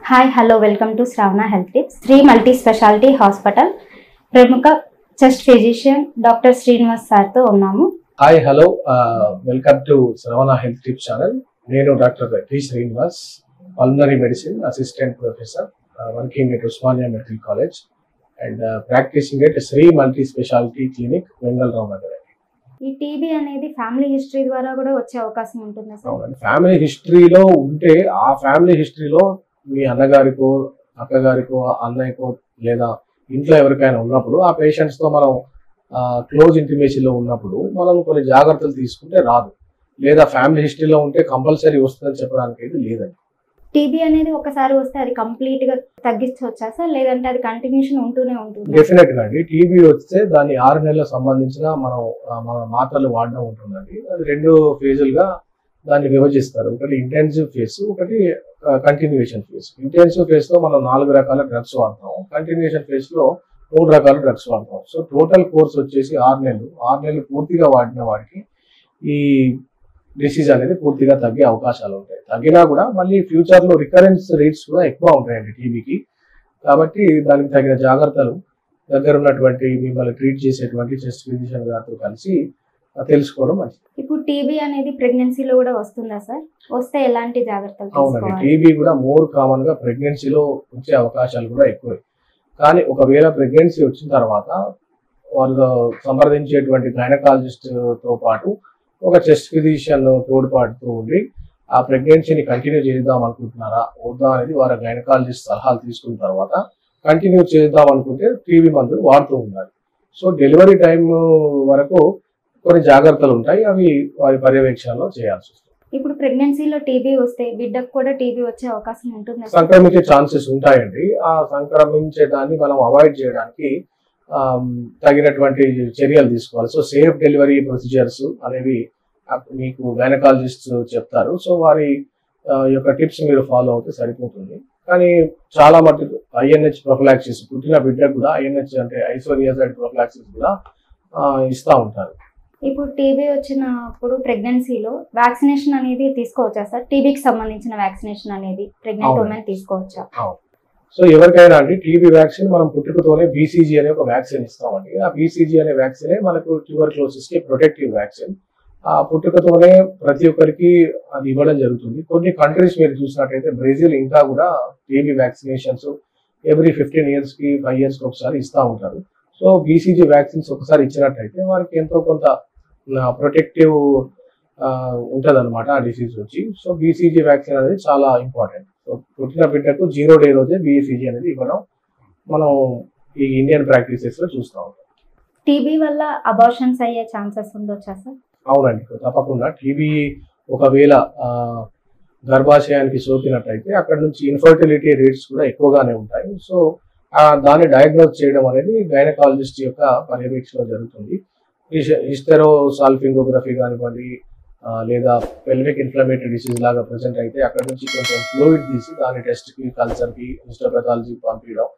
Hi hello welcome to Shravana health tips. Sri multi speciality hospital ప్రముఖ chest physician doctor Srinivas సార్తో ఉన్నాము. Hi hello welcome to Shravana health tips channel. నేను doctor T Srinivas, pulmonary medicine assistant professor, working at Osmania medical college and practising at Sri multi speciality clinic, Vengalrao Nagar. ఈ TB అనేది family history ద్వారా కూడా వచ్చే అవకాశం ఉంటుందా సార్? అవునండి, ఫ్యామిలీ హిస్టరీలో ఉంటే ఆ ఫ్యామిలీ హిస్టరీలో మీ అన్నగారికో, అక్కగారికో, అన్నయ్యకో లేదా ఇంట్లో ఎవరికైనా ఉన్నప్పుడు ఆ పేషెంట్స్ తో మనం క్లోజ్ ఇంటిమేసీలో ఉన్నప్పుడు మనం కొన్ని జాగ్రత్తలు తీసుకుంటే రాదు, లేదా ఫ్యామిలీ హిస్టరీలో ఉంటే కంపల్సరీ వస్తుందని చెప్పడానికి అయితే లేదండి. టీబీ అనేది ఒకసారి వస్తే అది కంప్లీట్ గా తగ్గించవచ్చా సార్, లేదంటే అది కంటిన్యూషన్ ఉంటూనే ఉంటుంది? డెఫినెట్ గా అండి, టీబీ వస్తే దాన్ని 6 నెలలకు సంబంధించిన మన మాత్రలు వాడడం ఉంటుందండి. అది 2 ఫేజులుగా దాన్ని విభజిస్తారు. ఒకటి ఇంటెన్సివ్ ఫేజ్, ఒకటి కంటిన్యూషన్ ఫేజ్. ఇంటెన్సివ్ ఫేజ్ లో మనం 4 రకాల డ్రగ్స్ వాడతాం, కంటిన్యూషన్ ఫేజ్ లో 3 రకాల డ్రగ్స్ వాడతాం. సో టోటల్ కోర్స్ వచ్చేసి 6 నెలలు. 6 నెలలు పూర్తిగా వాడిన వాడికి ఈ డిసీజ్ అనేది పూర్తిగా తగ్గే అవకాశాలు ఉంటాయి. తగ్గినా కూడా మళ్ళీ ఫ్యూచర్ లో రికరెన్స్ రేట్స్ కూడా ఎక్కువ ఉంటాయండి టీబీకి. కాబట్టి దానికి తగిన జాగ్రత్తలు దగ్గర ఉన్నటువంటి మిమ్మల్ని ట్రీట్ చేసేటువంటి చెస్ట్ ఫిజిషియన్ గారితో కలిసి తెలుసుకోవడం మంచిది. ఇప్పుడు టీబీ అనేది ప్రెగ్నెన్సీలో కూడా వస్తుందా సార్? వస్తే ఎలాంటి జాగ్రత్తలు అవునండి, తీసుకోవాలి? టీబీ కూడా మోర్ కామన్ గా ప్రెగ్నెన్సీలో వచ్చే అవకాశాలు కూడా ఎక్కువే. కానీ ఒకవేళ ప్రెగ్నెన్సీ వచ్చిన తర్వాత వాళ్ళు సంప్రదించేటువంటి గైనకాలజిస్ట్ తో పాటు ఒక చెస్ట్ ఫిజిషియన్ తోడ్పాటుతూ ఉండి ఆ ప్రెగ్నెన్సీని కంటిన్యూ చేద్దాం అనుకుంటున్నారా వద్దా అనేది వారి గైనకాలజిస్ట్ సలహాలు తీసుకున్న తర్వాత కంటిన్యూ చేద్దాం అనుకుంటే టీబీ మందులు వాడుతూ ఉండాలి. సో డెలివరీ టైం వరకు కొన్ని జాగ్రత్తలు ఉంటాయి, అవి వారి పర్యవేక్షణలో చేయాల్సి వస్తుంది. ఇప్పుడు ప్రెగ్నెన్సీలో టీబీ వస్తే బిడ్డకు కూడా టీబీ వచ్చే అవకాశం ఉంటుందా సార్? సంక్రమించే ఛాన్సెస్ ఉంటాయండి. ఆ సంక్రమించే దాన్ని మనం అవాయిడ్ చేయడానికి తగినటువంటి చర్యలు తీసుకోవాలి. సో సేఫ్ డెలివరీ ప్రొసీజర్స్ అనేవి మీకు గైనకాలజిస్ట్ చెప్తారు. సో వారి యొక్క టిప్స్ మీరు ఫాలో అవుతే సరిపోతుంది. కానీ చాలా మటుకు ఐఎన్హెచ్ ప్రొఫిలాక్సిస్, పుట్టిన బిడ్డకు కూడా ఐఎన్హెచ్ అంటే ఐసోనియాజైడ్ ప్రొఫిలాక్సిస్ కూడా ఇస్తూ ఉంటారు. ఇప్పుడు టీబీ వచ్చినప్పుడు ప్రెగ్నెన్సీలో వ్యాక్సినేషన్ అనేది తీసుకోవచ్చా సార్? టీబీకి సంబంధించిన వ్యాక్సినేషన్ అనేది ప్రెగ్నెంట్ ఉమెన్ తీసుకోవచ్చా? సో ఎవరికైనా అండి టీబీ వ్యాక్సిన్ మనం పుట్టుకతోనే బీసీజీ అనే ఒక వ్యాక్సిన్ ఇస్తామండి. ఆ బీసీజీ అనే వ్యాక్సినే మనకు ట్యూబర్క్లోసిస్ కి ప్రొటెక్టివ్ వ్యాక్సిన్. ఆ పుట్టుకతోనే ప్రతి ఒక్కరికి అది ఇవ్వడం జరుగుతుంది. కొన్ని కంట్రీస్ మీరు చూసినట్టయితే బ్రెజిల్ ఇంకా కూడా టీబీ వ్యాక్సినేషన్స్ ఎవ్రీ 15 years కి 5 years కి ఒకసారి ఇస్తూ ఉంటారు. సో బీసీజీ వ్యాక్సిన్స్ ఒకసారి ఇచ్చినట్టయితే వారికి ఎంతో కొంత ప్రొటెక్టివ్ ఉంటుంది అనమాట ఆ డిసీజ్ నుంచి. సో బీసీజీ వ్యాక్సిన్ అనేది చాలా ఇంపార్టెంట్. సో పుట్టిన బిడ్డకు 0 day రోజే బీసీజీ అనేది ఇవ్వడం మనం ఈ ఇండియన్ ప్రాక్టీసెస్ లో చూస్తూ ఉంటాం. టీబీ వల్ల అబార్షన్స్ అయ్యే ఛాన్సెస్ ఉండొచ్చా సార్? అవునండి, తప్పకుండా. టీబీ ఒకవేళ గర్భాశయానికి సోకినట్టయితే అక్కడ నుంచి ఇన్ఫర్టిలిటీ రేట్స్ కూడా ఎక్కువగానే ఉంటాయి. సో దాన్ని డయాగ్నోజ్ చేయడం అనేది గైనకాలజిస్ట్ యొక్క పర్యవేక్షణ జరుగుతుంది. హిస్టెరోసాల్ఫింగోగ్రఫీ కానివ్వండి, లేదా పెల్విక్ ఇన్ఫ్లమేటరీ డిసీజ్ లాగా ప్రెసెంట్ అయితే అక్కడ నుంచి కొంచెం ఫ్లూయిడ్ తీసి దాని టెస్ట్కి, కల్చర్కి, హిస్టోపెథాలజీకి పంపించడం,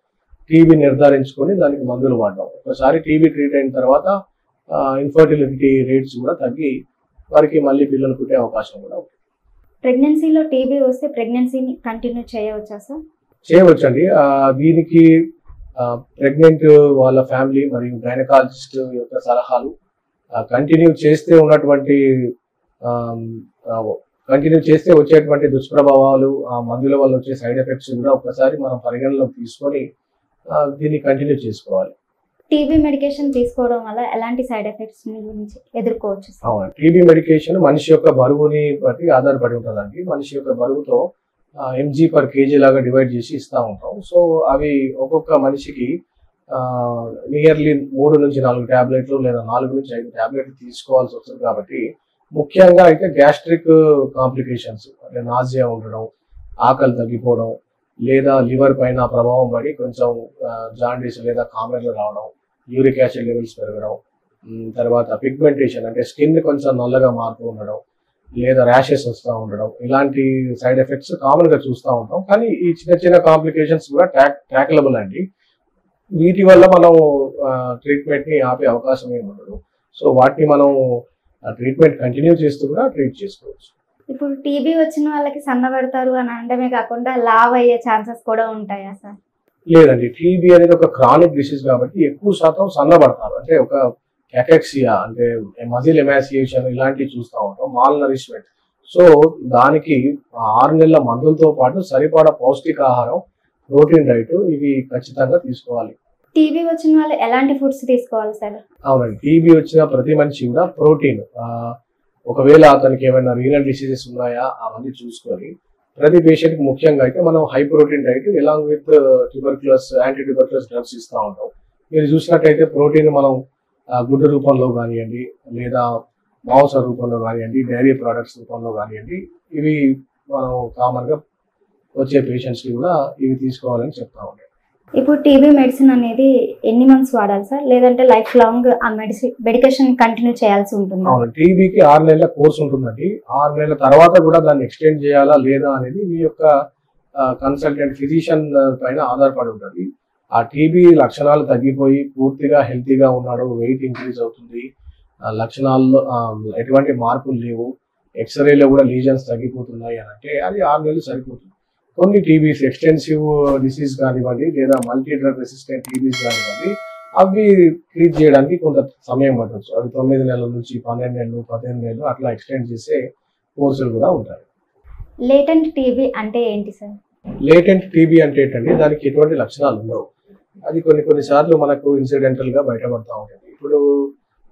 టీబీ నిర్ధారించుకొని దానికి మందులు వాడడం. ఒకసారి టీబీ ట్రీట్ అయిన తర్వాత ఇన్ఫర్టిలిటీ రేట్స్ కూడా తగ్గి వారికి మళ్ళీ పిల్లలు పుట్టే అవకాశం కూడా ఉంది. ప్రెగ్నెన్సీలో టీబీ వస్తే ప్రెగ్నెన్సీని కంటిన్యూ చేయవచ్చా సార్? చేయవచ్చండి. దీనికి ప్రెగ్నెంట్ వాళ్ళ ఫ్యామిలీ మరియు గైనకాలజిస్ట్ యొక్క సలహాలు, కంటిన్యూ చేస్తే వచ్చేటువంటి దుష్ప్రభావాలు, ఆ మందుల వల్ల వచ్చే సైడ్ ఎఫెక్ట్స్ కూడా ఒకసారి మనం పరిగణలోకి తీసుకొని దీన్ని కంటిన్యూ చేసుకోవాలి. టీబీ మెడికేషన్ తీసుకోవడం వల్ల ఎలాంటి సైడ్ ఎఫెక్ట్స్ గురించి ఎదుర్కోవచ్చు? అవును, టీబీ మెడికేషన్ మనిషి యొక్క బరువుని బట్టి ఆధారపడి ఉంటుందండి. మనిషి యొక్క బరువుతో mg/kg లాగా డివైడ్ చేసి ఇస్తూ ఉంటాం. సో అవి ఒక్కొక్క మనిషికి నియర్లీ 3 నుంచి 4 టాబ్లెట్లు లేదా 4 నుంచి 5 టాబ్లెట్లు తీసుకోవాల్సి వస్తుంది. కాబట్టి ముఖ్యంగా అయితే గ్యాస్ట్రిక్ కాంప్లికేషన్స్ అంటే నాజియా ఉండడం, ఆకలి తగ్గిపోవడం, లేదా లివర్ పైన ప్రభావం పడి కొంచెం జాండీస్ లేదా కామెర్లు రావడం, యూరిక్ యాసిడ్ లెవెల్స్ పెరగడం, తర్వాత పిగ్మెంటేషన్ అంటే స్కిన్ కొంచెం నల్లగా మారుతూ ఉండడం, లేదా ర్యాషెస్ వస్తూ ఉండడం, ఇలాంటి సైడ్ ఎఫెక్ట్స్ కామన్ గా చూస్తూ ఉంటాం. కానీ ఈ చిన్న చిన్న కాంప్లికేషన్స్ కూడా ట్యాకలబుల్ అండి. వీటి వల్ల మనం ట్రీట్మెంట్ ని ఆపే అవకాశం ఏమి ఉండదు. సో వాటిని మనం ట్రీట్మెంట్ కంటిన్యూ చేస్తూ కూడా ట్రీట్ చేసుకోవచ్చు. ఇప్పుడు టీబీ వచ్చిన వాళ్ళకి సన్నబడతారు అని అనడమే కాకుండా లావ్ అయ్యే ఛాన్సెస్ కూడా ఉంటాయా సార్? లేదండి, టీబీ అనేది ఒక క్రానిక్ డిసీజ్ కాబట్టి ఎక్కువ శాతం సన్నబడతారు. అంటే ఒక క్యాకెక్సియా అంటే మజిల్ ఎమాసియేషన్ ఇలాంటివి చూస్తూ ఉంటాం, మాల్ నరిష్మెంట్. సో దానికి 6 నెలల మందులతో పాటు సరిపడా పౌష్టికాహారం, ప్రోటీన్ డైట్ ఇవి ఖచ్చితంగా తీసుకోవాలి. టీబీ వచ్చిన వాళ్ళు ఎలాంటి ఫుడ్స్ తీసుకోవాలి సార్? అవునండి, టీబీ వచ్చిన ప్రతి మనిషి కూడా ప్రోటీన్, ఒకవేళ అతనికి ఏమైనా రీనల్ డిసీజెస్ ఉన్నాయా అవన్నీ చూసుకొని, ప్రతి పేషెంట్కి ముఖ్యంగా అయితే మనం high protein diet along with tuberculous anti tuberculous drugs ఇస్తూ ఉంటాం. మీరు చూసినట్టయితే ప్రోటీన్ మనం గుడ్డు రూపంలో కానివ్వండి, లేదా మాంస రూపంలో కానివ్వండి, డైరీ ప్రోడక్ట్స్ రూపంలో కానివ్వండి, ఇవి మనం కామన్గా వచ్చే పేషెంట్స్కి కూడా ఇవి తీసుకోవాలని చెప్తా ఉంటాం. ఇప్పుడు టీబీ మెడిసిన్ అనేది ఎన్ని మంత్స్ వాడాలి సార్, లేదంటే లైఫ్ లాంగ్ ఆ మెడికేషన్ కంటిన్యూ చేయాల్సి ఉంటుంది? అవును, టీబీకి 6 నెలల కోర్స్ ఉంటుందండి. 6 నెలల తర్వాత కూడా దాన్ని ఎక్స్టెండ్ చేయాలా లేదా అనేది మీ యొక్క కన్సల్టెంట్ ఫిజిషియన్ పైన ఆధారపడి ఉంటుంది. ఆ టీబీ లక్షణాలు తగ్గిపోయి పూర్తిగా హెల్తీగా ఉన్నాడు, వెయిట్ ఇంక్రీజ్ అవుతుంది, లక్షణాల్లో ఎటువంటి మార్పులు లేవు, ఎక్స్రేలో కూడా లీజన్స్ తగ్గిపోతున్నాయి అని అంటే అది 6 నెలలు సరిపోతుంది. కొన్ని టీబీస్ ఎక్స్టెన్సివ్ డిసీజ్ కానివ్వండి, లేదా మల్టీ డ్రగ్ రెసిస్టెంట్ టీబీస్ కానివ్వండి, అవి ట్రీట్ చేయడానికి కొంత సమయం పట్టవచ్చు. అవి 9 నెలల నుంచి 12 నెలలు, 15 నెలలు అట్లా ఎక్స్టెండ్ చేసే కోర్సులు కూడా ఉంటాయి. లేటెంట్ టీబీ అంటే ఏంటి సార్? లేటెంట్ టీబీ అంటే ఏంటంటే దానికి ఎటువంటి లక్షణాలు ఉండవు. అది కొన్నిసార్లు మనకు ఇన్సిడెంటల్ గా బయటపడతా ఉంటుంది. ఇప్పుడు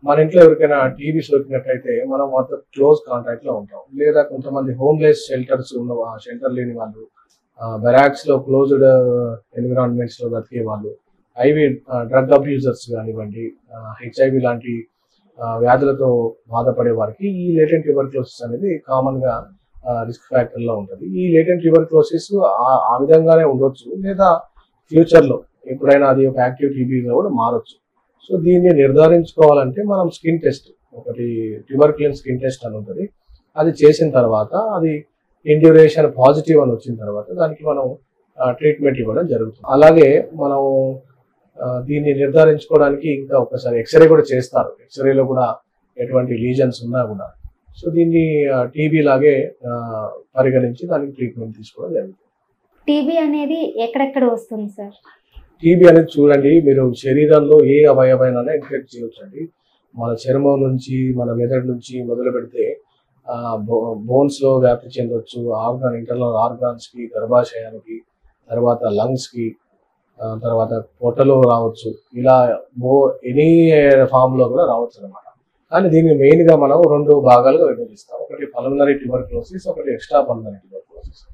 మన ఇంట్లో ఎవరికైనా టీబీ సోకినట్టయితే మనం వాళ్ళతో క్లోజ్ కాంటాక్ట్ లో ఉంటాం, లేదా కొంతమంది హోమ్లెస్ షెల్టర్స్ ఉన్న షెల్టర్ లేని వాళ్ళు, బెరాక్స్ లో క్లోజ్డ్ ఎన్విరాన్మెంట్స్ లో బతికే వాళ్ళు, ఐవి డ్రగ్ అబ్యూజర్స్ కానివ్వండి, హెచ్ఐవి లాంటి వ్యాధులతో బాధపడే వారికి ఈ లేటెంట్ ట్యూబర్క్లోసిస్ అనేది కామన్ గా రిస్క్ ఫ్యాక్టర్ లో ఉంటుంది. ఈ లేటెంట్ ట్యూబర్క్లోసిస్ ఆ విధంగానే ఉండొచ్చు, లేదా ఫ్యూచర్ లో ఎప్పుడైనా అది ఒక యాక్టివ్ టీబీగా కూడా మారొచ్చు. సో దీన్ని నిర్ధారించుకోవాలంటే మనం స్కిన్ టెస్ట్, ఒకటి ట్యూబర్క్యులిన్ స్కిన్ టెస్ట్ అని ఉంటుంది, అది చేసిన తర్వాత అది ఇండ్యూరేషన్ పాజిటివ్ అని వచ్చిన తర్వాత దానికి మనం ట్రీట్మెంట్ ఇవ్వడం జరుగుతుంది. అలాగే మనం దీన్ని నిర్ధారించుకోవడానికి ఇంకా ఒకసారి ఎక్స్రే కూడా చేస్తారు. ఎక్స్రేలో కూడా ఎటువంటి లీజన్స్ ఉన్నా కూడా సో దీన్ని టీబీ లాగే పరిగణించి దానికి ట్రీట్మెంట్ తీసుకోవడం జరుగుతుంది. టీబీ అనేది ఎక్కడెక్కడ వస్తుంది సార్? టీబీ అనేది చూడండి, మీరు శరీరంలో ఏ అవయవైనా ఇన్ఫెక్ట్ చేయొచ్చండి. మన చర్మం నుంచి, మన మెదడు నుంచి మొదలు పెడితే బోన్స్ లో వ్యాప్తి చెందొచ్చు, ఇంటర్నల్ ఆర్గాన్స్ కి, గర్భాశయానికి, తర్వాత లంగ్స్ కి, తర్వాత పొట్టలో రావచ్చు, ఇలా ఎనీ ఫామ్ లో కూడా రావచ్చు అనమాట. కానీ దీన్ని మెయిన్ గా మనం 2 భాగాలుగా విభజిస్తాం. ఒకటి పల్మనరీ ట్యూబర్క్లోసిస్, ఒకటి ఎక్స్ట్రా పల్మనరీ ట్యూబర్క్లోసిస్.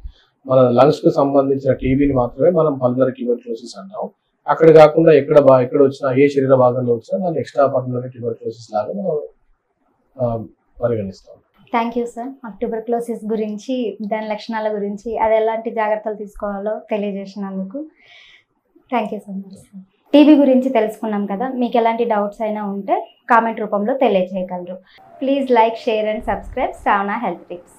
మన లంగ్స్ కు సంబంధించిన టీబీని మాత్రమే మనం పల్మనరీ ట్యూబర్క్లోసిస్ అంటాం. అక్కడ కాకుండా ఎక్కడ వచ్చినా, ఏ శరీర భాగంలో వచ్చినా దాన్ని ఎక్స్ట్రా పల్మనరీ ట్యూబర్క్లోసిస్ లాగా మనం పరిగణిస్తాం. Thank you sir. ట్యూబర్క్లోసిస్ గురించి, దాని లక్షణాల గురించి, అది ఎలాంటి జాగ్రత్తలు తీసుకోవాలో తెలియజేసినందుకు thank you so much sir. TB గురించి తెలుసుకున్నాం కదా, మీకు ఎలాంటి డౌట్స్ అయినా ఉంటే కామెంట్ రూపంలో తెలియజేయగలరు. Please like, share and subscribe Shravana health tips.